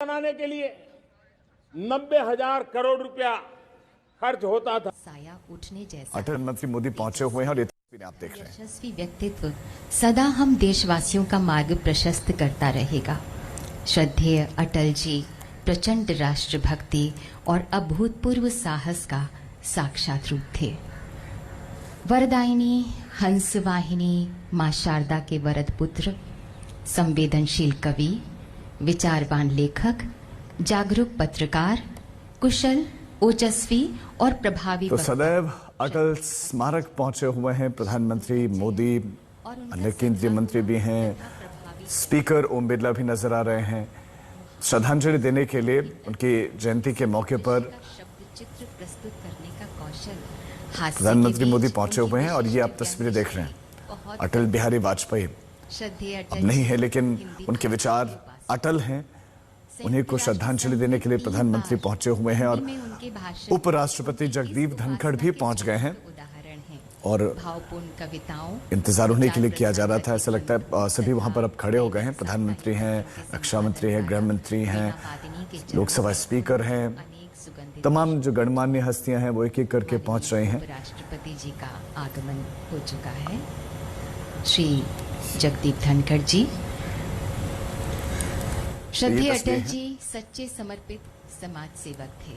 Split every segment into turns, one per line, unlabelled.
बनाने के लिए 90,000 करोड़ रुपया खर्च होता था।
साया उठने जैसा
अटल मंत्री मोदी पहुंचे हुए हैं और ये तस्वीरें आप देख रहे हैं।
यशस्वी व्यक्तित्व सदा हम देशवासियों का मार्ग प्रशस्त करता रहेगा। श्रद्धेय अटल जी प्रचंड राष्ट्रभक्ति और अभूतपूर्व साहस का साक्षात रूप थे। वरदायिनी हंसवाहिनी मां शारदा के वरद पुत्र, संवेदनशील कवि, विचारवान लेखक, जागरूक पत्रकार, कुशल, ओजस्वी और प्रभावी
तो सदैव अटल स्मारक पहुंचे हुए हैं प्रधानमंत्री मोदी, अन्य केंद्रीय मंत्री भी हैं, स्पीकर ओम बिरला भी नजर आ रहे हैं। श्रद्धांजलि देने के लिए उनकी जयंती के मौके पर
चित्र प्रस्तुत करने का कौशल
प्रधानमंत्री मोदी पहुंचे हुए हैं और ये आप तस्वीरें देख रहे हैं। अटल बिहारी वाजपेयी अब नहीं है, लेकिन उनके विचार अटल हैं। उन्हीं को श्रद्धांजलि देने के लिए प्रधानमंत्री पहुंचे हुए हैं और उपराष्ट्रपति जगदीप धनखड़ भी पहुंच गए हैं और
भावपूर्ण कविताओं
इंतजार उन्हीं के लिए किया जा रहा था। ऐसा लगता है सभी वहां पर अब खड़े हो गए हैं। प्रधानमंत्री हैं, रक्षा मंत्री हैं, गृह मंत्री हैं, लोकसभा स्पीकर हैं, तमाम जो गणमान्य हस्तियां हैं वो एक एक करके पहुंच रहे हैं।
राष्ट्रपति जी का आगमन हो चुका है। श्री जगदीप धनखड़ जी। श्रद्धेय अटल जी सच्चे समर्पित समाज सेवक थे,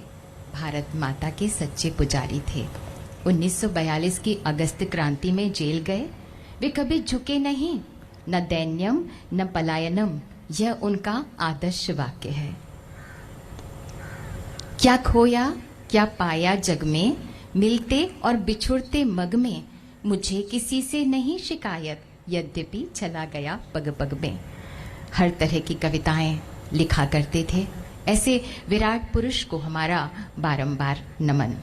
भारत माता के सच्चे पुजारी थे। 1942 की अगस्त क्रांति में जेल गए, वे कभी झुके नहीं, न दैन्यम न पलायनम, यह उनका आदर्श वाक्य है। क्या खोया क्या पाया जग में, मिलते और बिछुड़ते मग में, मुझे किसी से नहीं शिकायत, यद्यपि चला गया पग पग में। हर तरह की कविताएं लिखा करते थे। ऐसे विराट पुरुष को हमारा बारंबार नमन।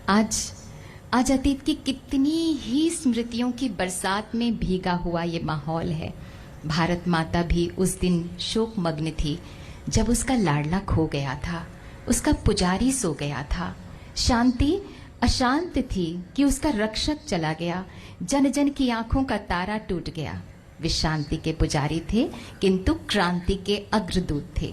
आज अतीत की कितनी ही स्मृतियों की बरसात में भीगा हुआ ये माहौल है। भारत माता भी उस दिन शोक मग्न थी जब उसका लाडला खो गया था, उसका पुजारी सो गया था। शांति अशांत थी कि उसका रक्षक चला गया, जन जन की आंखों का तारा टूट गया। वे शांति के पुजारी थे किंतु क्रांति के अग्रदूत थे।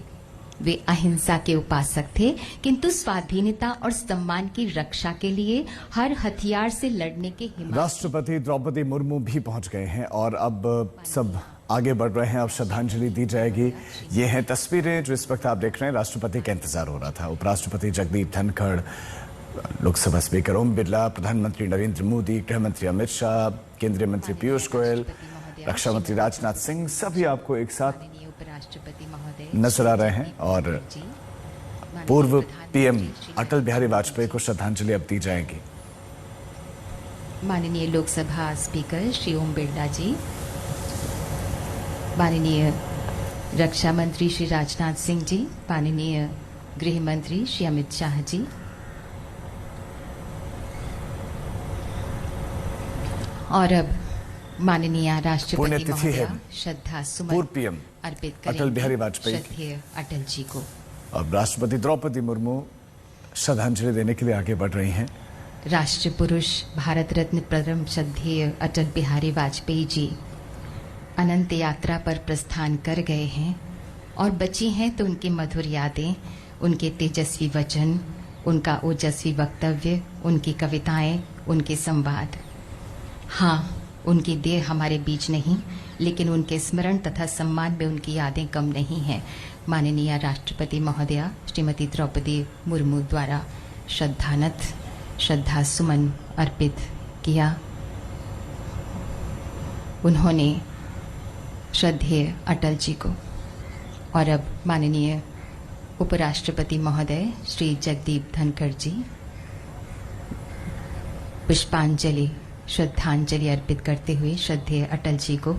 वे अहिंसा के उपासक थे किंतु स्वाधीनता और सम्मान की रक्षा के लिए हर हथियार से लड़ने के हिम्मत।
राष्ट्रपति द्रौपदी मुर्मू भी पहुंच गए हैं और अब सब आगे बढ़ रहे हैं। अब श्रद्धांजलि दी जाएगी। ये हैं तस्वीरें जो इस वक्त आप देख रहे हैं। राष्ट्रपति का इंतजार हो रहा था। उपराष्ट्रपति जगदीप धनखड़, लोकसभा स्पीकर ओम बिरला, प्रधानमंत्री नरेंद्र मोदी, गृह मंत्री अमित शाह, केंद्रीय मंत्री पीयूष गोयल, रक्षा मंत्री राजनाथ सिंह, सभी आपको एक साथ नजर आ रहे हैं और पूर्व पीएम अटल बिहारी वाजपेयी को श्रद्धांजलि अब दी जाएगी।
माननीय लोकसभा स्पीकर श्री ओम बिरला जी, माननीय रक्षा मंत्री श्री राजनाथ सिंह जी, माननीय गृह मंत्री श्री अमित शाह जी, और अब माननीय राष्ट्रपति महोदय श्रद्धा सुमन
पूर्व पीएम
अर्पित करेंगे
अटल बिहारी वाजपेयी
श्रद्धेय अटल जी को।
अब राष्ट्रपति द्रौपदी मुर्मू श्रद्धांजलि देने के लिए आगे बढ़ रही हैं।
राष्ट्र पुरुष भारत रत्न परम श्रद्धेय अटल बिहारी वाजपेयी जी अनंत यात्रा पर प्रस्थान कर गए हैं और बची हैं तो उनकी मधुर यादें, उनके तेजस्वी वचन, उनका ओजस्वी वक्तव्य, उनकी कविताएं, उनके संवाद। हाँ, उनकी देह हमारे बीच नहीं, लेकिन उनके स्मरण तथा सम्मान में उनकी यादें कम नहीं हैं। माननीय राष्ट्रपति महोदया श्रीमती द्रौपदी मुर्मू द्वारा श्रद्धा सुमन अर्पित किया। उन्होंने श्रद्धेय अटल जी को। और अब माननीय उपराष्ट्रपति महोदय श्री जगदीप धनखड़ जी पुष्पांजलि श्रद्धांजलि अर्पित करते हुए श्रद्धेय अटल जी को।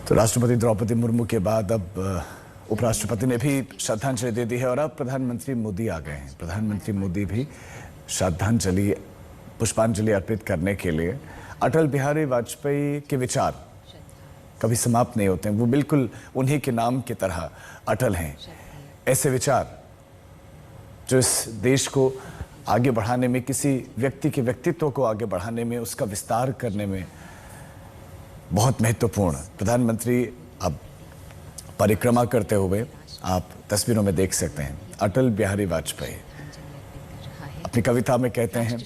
तो राष्ट्रपति द्रौपदी मुर्मू के बाद अब उपराष्ट्रपति ने भी श्रद्धांजलि दे दी है और अब प्रधानमंत्री मोदी आ गए हैं। प्रधानमंत्री मोदी भी श्रद्धांजलि पुष्पांजलि अर्पित करने के लिए। अटल बिहारी वाजपेयी के विचार कभी समाप्त नहीं होते हैं। वो बिल्कुल उन्हीं के नाम की तरह अटल हैं। ऐसे विचार जो इस देश को आगे बढ़ाने में, किसी व्यक्ति के व्यक्तित्व को आगे बढ़ाने में, उसका विस्तार करने में बहुत महत्वपूर्ण। प्रधानमंत्री अब परिक्रमा करते हुए आप तस्वीरों में देख सकते हैं अटल बिहारी वाजपेयी अपनी कविता में कहते हैं,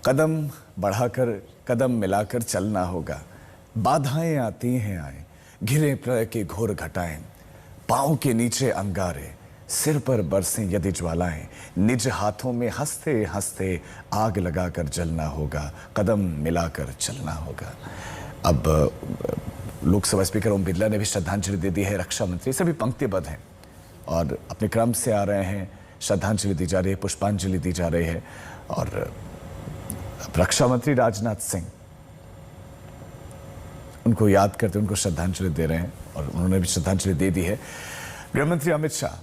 कदम बढ़ाकर कदम मिलाकर चलना होगा, बाधाएं आती हैं आए, घिरे प्रलय के घोर घटाएं, पांव के नीचे अंगारे, सिर पर बरसें यदि ज्वालाएं, निज हाथों में हंसते हंसते आग लगाकर जलना होगा, कदम मिलाकर चलना होगा। अब लोकसभा स्पीकर ओम बिरला ने भी श्रद्धांजलि दे दी है, रक्षा मंत्री सभी पंक्तिबद्ध हैं और अपने क्रम से आ रहे हैं, श्रद्धांजलि दी जा रही है, पुष्पांजलि दी जा रही है। और रक्षा मंत्री राजनाथ सिंह उनको याद करते, उनको श्रद्धांजलि दे रहे हैं और उन्होंने भी श्रद्धांजलि दे दी है। गृहमंत्री अमित शाह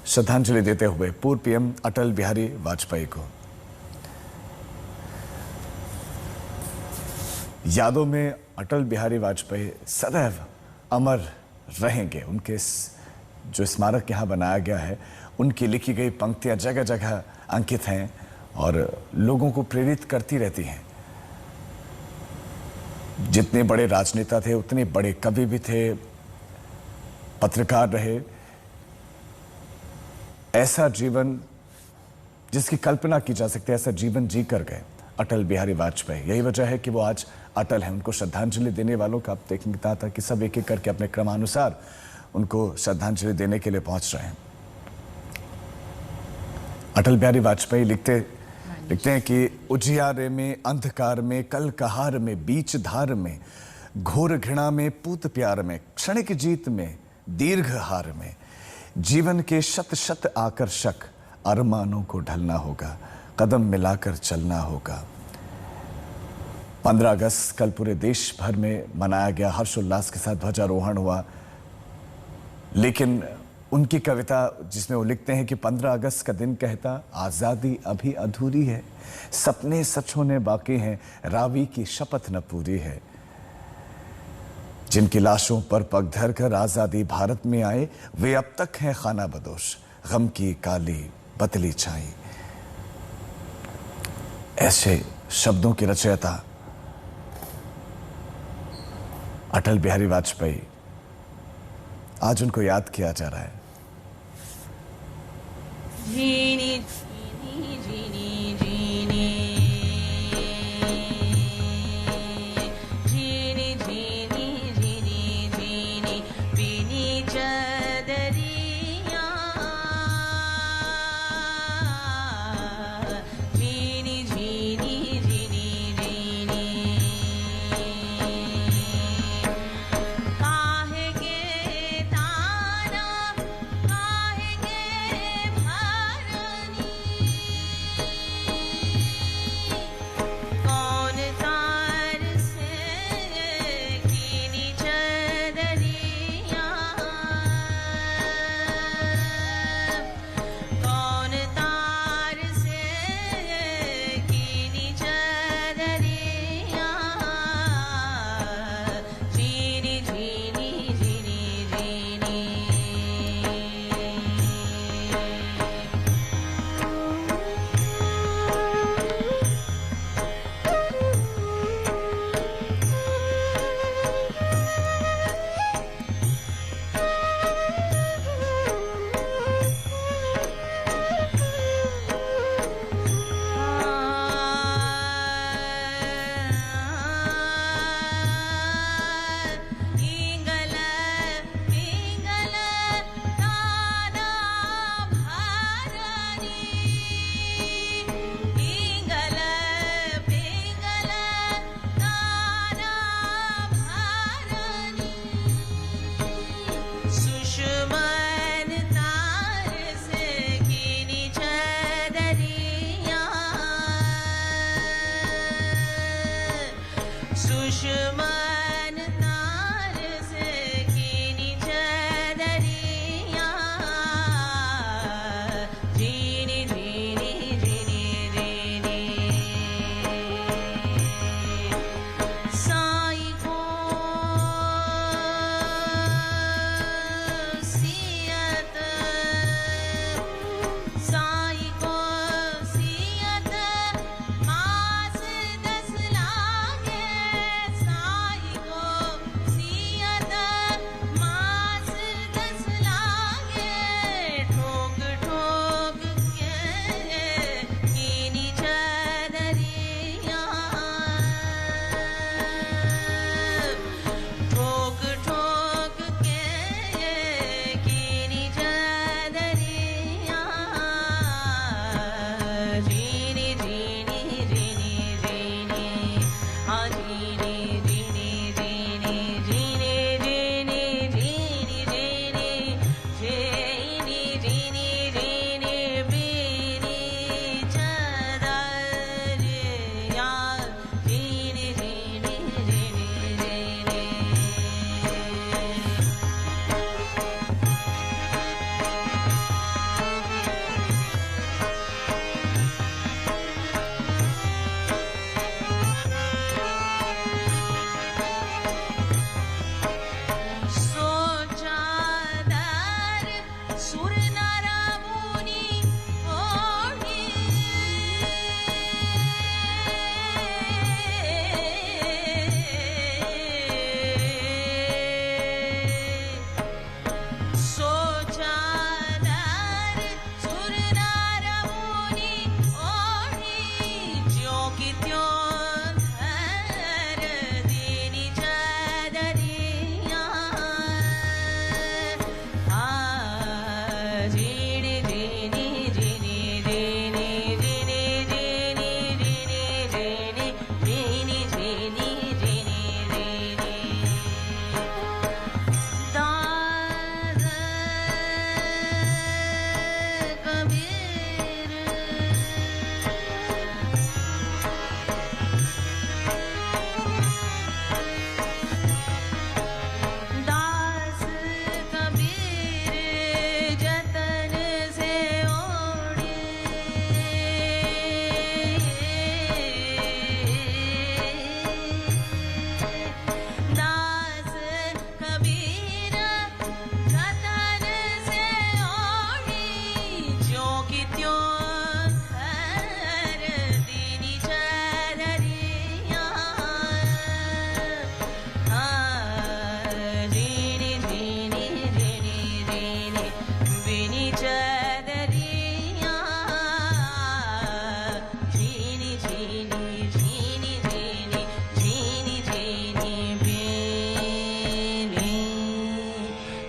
श्रद्धांजलि देते हुए पूर्व पीएम अटल बिहारी वाजपेयी को यादों में अटल बिहारी वाजपेयी सदैव अमर रहेंगे। उनके जो स्मारक यहां बनाया गया है, उनकी लिखी गई पंक्तियां जगह जगह अंकित हैं और लोगों को प्रेरित करती रहती हैं। जितने बड़े राजनेता थे उतने बड़े कवि भी थे, पत्रकार रहे। ऐसा जीवन जिसकी कल्पना की जा सकती है, ऐसा जीवन जी कर गए अटल बिहारी वाजपेयी। यही वजह है कि वो आज अटल हैं। उनको श्रद्धांजलि देने वालों का आप देखेंगे था कि सब एक एक करके अपने क्रमानुसार उनको श्रद्धांजलि देने के लिए पहुंच रहे हैं। अटल बिहारी वाजपेयी लिखते हैं कि उजियारे में, अंधकार में, कल कहार में, बीच धार में, घोर घृणा में, पूत प्यार में, क्षणिक जीत में, दीर्घ हार में, जीवन के शत शत आकर्षक अरमानों को ढलना होगा, कदम मिलाकर चलना होगा। 15 अगस्त कल पूरे देश भर में मनाया गया, हर्षोल्लास के साथ ध्वजारोहण हुआ। लेकिन उनकी कविता जिसमें वो लिखते हैं कि 15 अगस्त का दिन कहता, आज़ादी अभी अधूरी है, सपने सच होने बाकी हैं, रावी की शपथ न पूरी है। जिनकी लाशों पर पग धर कर आज़ादी भारत में आए, वे अब तक हैं खाना बदोश, गम की काली बतली छाई। ऐसे शब्दों की रचयिता अटल बिहारी वाजपेयी, आज उनको याद किया जा रहा है।
जीनी जीनी जीनी जीनी जीनी जीनी जीनी जीनी बीनी चदरिया जीनी जीनी जीनी जीनी काहे के ताना काहे के भरनी कौन तार से कीनी चदरिया कौन तार से कीनी चदरिया जीनी जीनी जीनी जीनी इंगल इंगल ताना भरनी इंगल इंगल ताना भरनी सुषमन तार से कीनी चदरिया सुषमन तार से कीनी चदरिया जीनी जीनी जीनी जीनी साई को सियत साई को सियत मास 10 लाख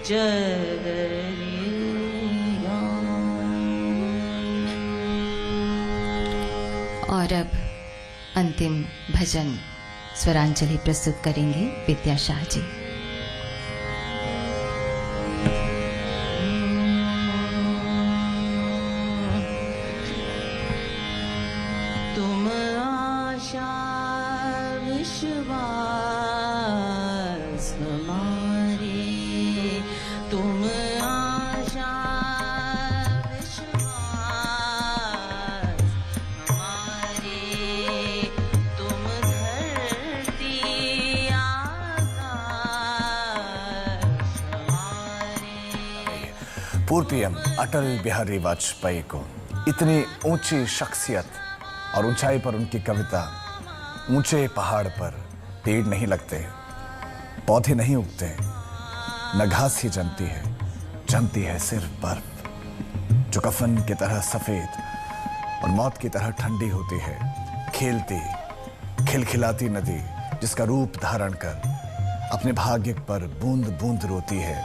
जगरिया।
और अब अंतिम भजन स्वरांजलि प्रस्तुत करेंगे विद्याशाह जी।
तुम आशा विश्वास हमारे, तुम आशा विश्वास हमारे, तुम धरती आकाश हमारे।
पूर्व पीएम अटल बिहारी वाजपेयी को इतनी ऊंची शख्सियत और ऊंचाई पर उनकी कविता, ऊंचे पहाड़ पर पेड़ नहीं लगते, पौधे नहीं उगते, न घास ही जमती है सिर्फ बर्फ, जो कफन की तरह सफेद और मौत की तरह ठंडी होती है। खेलती खिलखिलाती नदी जिसका रूप धारण कर अपने भाग्य पर बूंद बूंद रोती है।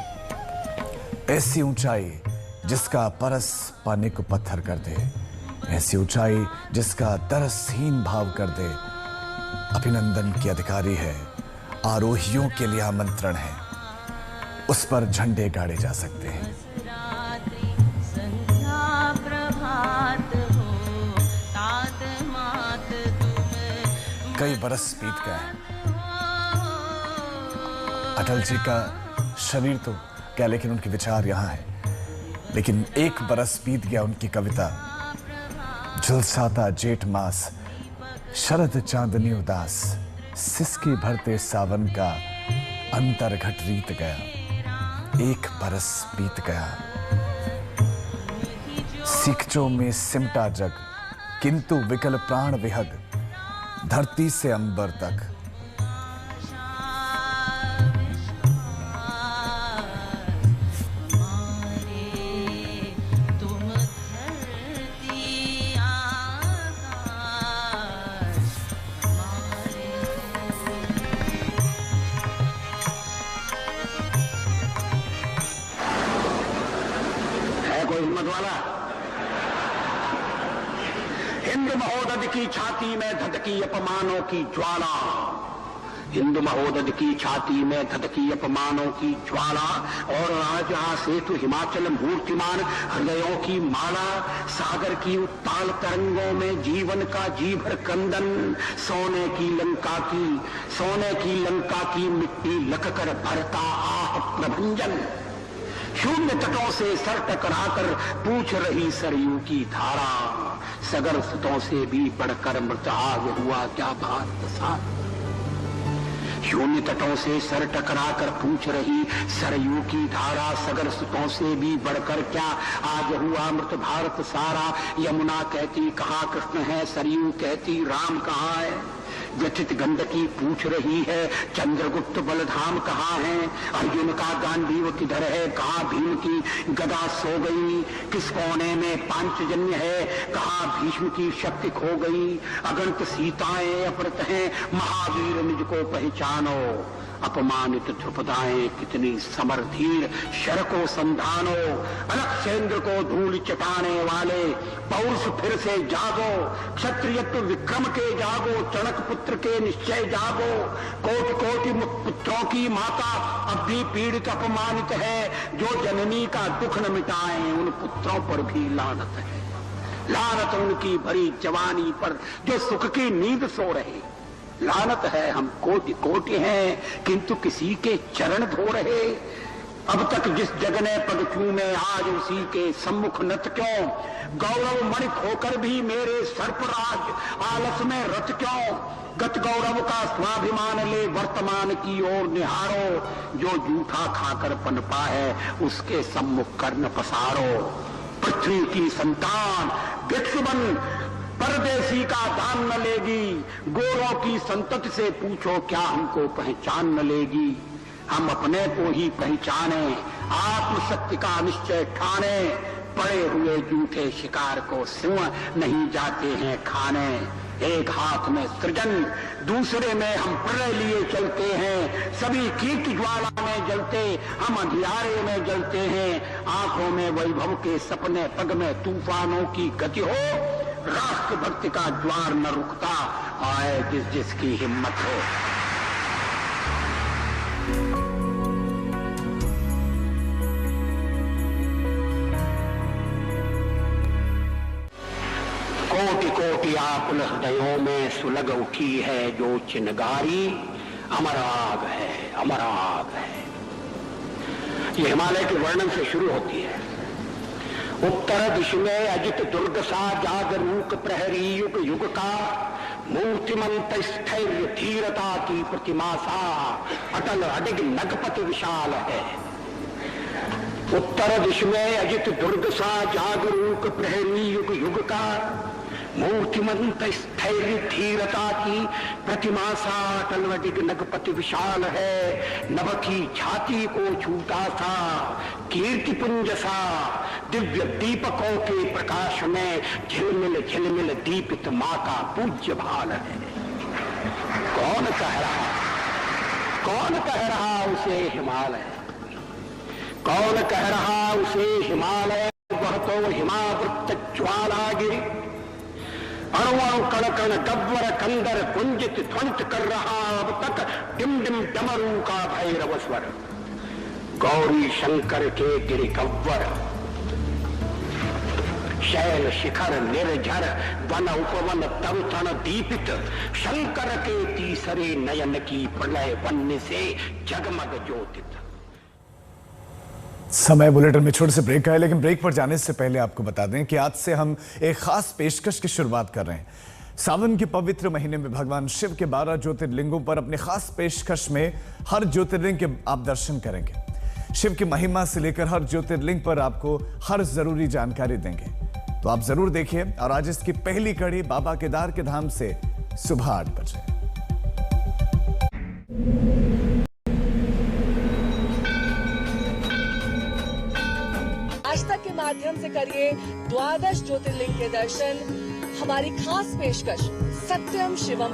ऐसी ऊंचाई जिसका परस पाने को पत्थर कर दे, ऐसी ऊंचाई जिसका तरसहीन भाव कर दे। अभिनंदन की अधिकारी है, आरोहियों के लिए आमंत्रण है, उस पर झंडे गाड़े जा सकते हैं।
रात्रि संध्या प्रभात हो, तात मात तुम
कई बरस बीत गए। अटल जी का शरीर तो क्या, लेकिन उनके विचार यहां है। लेकिन एक बरस बीत गया उनकी कविता। झुलसाता जेठ मास, शरद चांदनी उदास, सिसकी भरते सावन का अंतर घट रीत गया। एक बरस बीत गया। सीखचों में सिमटा जग, किंतु विकल प्राण विहग, धरती से अंबर तक।
कोई हिम्मत वाला? हिंद महोदय की छाती में धधकी अपमानों की ज्वाला, हिंद महोदय की छाती में धधकी अपमानों की ज्वाला, और राजहा सेतु हिमाचल मूर्तिमान हृदयों की माला, सागर की उत्ताल तरंगों में जीवन का जी भर कंदन, सोने की लंका की मिट्टी लककर भरता आह प्रभंजन। शून्य तटों से सर टकराकर पूछ रही सरयू की धारा, सगर सुतों से भी बढ़कर मृत आज हुआ क्या भारत सारा। शून्य तटों से सर टकराकर पूछ रही सरयू की धारा, सगर सुतों से भी बढ़कर क्या आज हुआ मृत भारत सारा। यमुना कहती कहाँ कृष्ण है, सरयू कहती राम कहाँ है। व्यथित गंडकी पूछ रही है चंद्रगुप्त बलधाम कहाँ है। अर्जुन का गांडीव किधर है, कहाँ भीम की गदा सो गई। किस कोने में पांचजन्य है, कहाँ भीष्म की शक्ति खो गई। अगणित सीताएं अपरत हैं, महावीर निज को पहचानो। अपमानित ध्रुपदाएं कितनी समरधीर, शर को संधानो। अलक्षेंद्र को धूल चटाने वाले पौरुष फिर से जागो। क्षत्रियत्व विक्रम के जागो, चणक पुत्र के निश्चय जागो। कोटि कोटि पुत्रों की माता अब भी पीड़ित अपमानित है, जो जननी का दुख न मिटाए उन पुत्रों पर भी लानत है। लानत उनकी भरी जवानी पर जो सुख की नींद सो रहे। लानत है हम कोटि कोटि हैं, किंतु किसी के चरण धो रहे। अब तक जिस जग ने पग चूमे आज उसी के सम्मुख नत क्यों। गौरव मणि खोकर भी मेरे सर पर आज आलस में रत क्यों। गत गौरव का स्वाभिमान ले वर्तमान की ओर निहारो। जो जूठा खाकर पनपा है उसके सम्मुख कर्ण पसारो। पृथ्वी की संतान भिक्षु बन परदेसी का दान न लेगी। गोरों की संतति से पूछो क्या हमको पहचान न लेगी। हम अपने को ही पहचाने, आत्मशक्ति का निश्चय ठाने। पड़े हुए जूठे शिकार को सिंह नहीं जाते हैं खाने। एक हाथ में सृजन, दूसरे में हम प्रलय लिए चलते हैं। सभी कीर्ति ज्वाला में जलते, हम अंधियारे में जलते हैं। आंखों में वैभव के सपने, पग में तूफानों की गति हो। राष्ट्रभक्ति का ज्वार न रुकता, आए जिस जिसकी हिम्मत हो। कोटि कोटि आकुल हृदयों में सुलग उठी है जो चिनगारी। अमर आग है, अमर आग है। ये हिमालय के वर्णन से शुरू होती है। उत्तर दिश में अजित दुर्ग सा जागरूक प्रहरी युग युग का, मूर्तिमंत स्थैर्य धीरता की प्रतिमा सा अटल अडिग नगपति विशाल है। उत्तर दिश में अजित दुर्ग सा जागरूक प्रहरी युग युग का, मूर्तिमंत स्थैर्य धीरता की प्रतिमा सा अटल अडिग नगपति विशाल है। नभ की छाती को छूटा सा कीर्ति पुंज सा, दिव्य दीपकों के प्रकाश में झिलमिल झिलमिल दीपित मां का पूज्य भाल है। कौन कह रहा उसे हिमालय, कौन कह रहा उसे हिमालय। वह तो हिमावृत ज्वालागिरि, अणु कण कण गब्वर कंदर कुंजित ध्वनित कर रहा अब तक डिम डिम डमरू का भैरव स्वर। गौरी शंकर के गिरि गव्वर, शैल शिखर निर्झर वन उपवन तव तण दीपित, शंकर के तीसरे नयन की प्रलय वन्य से जगमग ज्योतित।
समय बुलेटिन में छोटे से ब्रेक का है, लेकिन ब्रेक पर जाने से पहले आपको बता दें कि आज से हम एक खास पेशकश की शुरुआत कर रहे हैं। सावन के पवित्र महीने में भगवान शिव के 12 ज्योतिर्लिंगों पर अपने खास पेशकश में हर ज्योतिर्लिंग के आप दर्शन करेंगे। शिव की महिमा से लेकर हर ज्योतिर्लिंग पर आपको हर जरूरी जानकारी देंगे, तो आप जरूर देखिए। और आज इसकी पहली कड़ी बाबा केदार के धाम से सुबह 8 बजे।
आस्था के माध्यम से करिए 12 ज्योतिर्लिंग के दर्शन। हमारी खास पेशकश सत्यम शिवम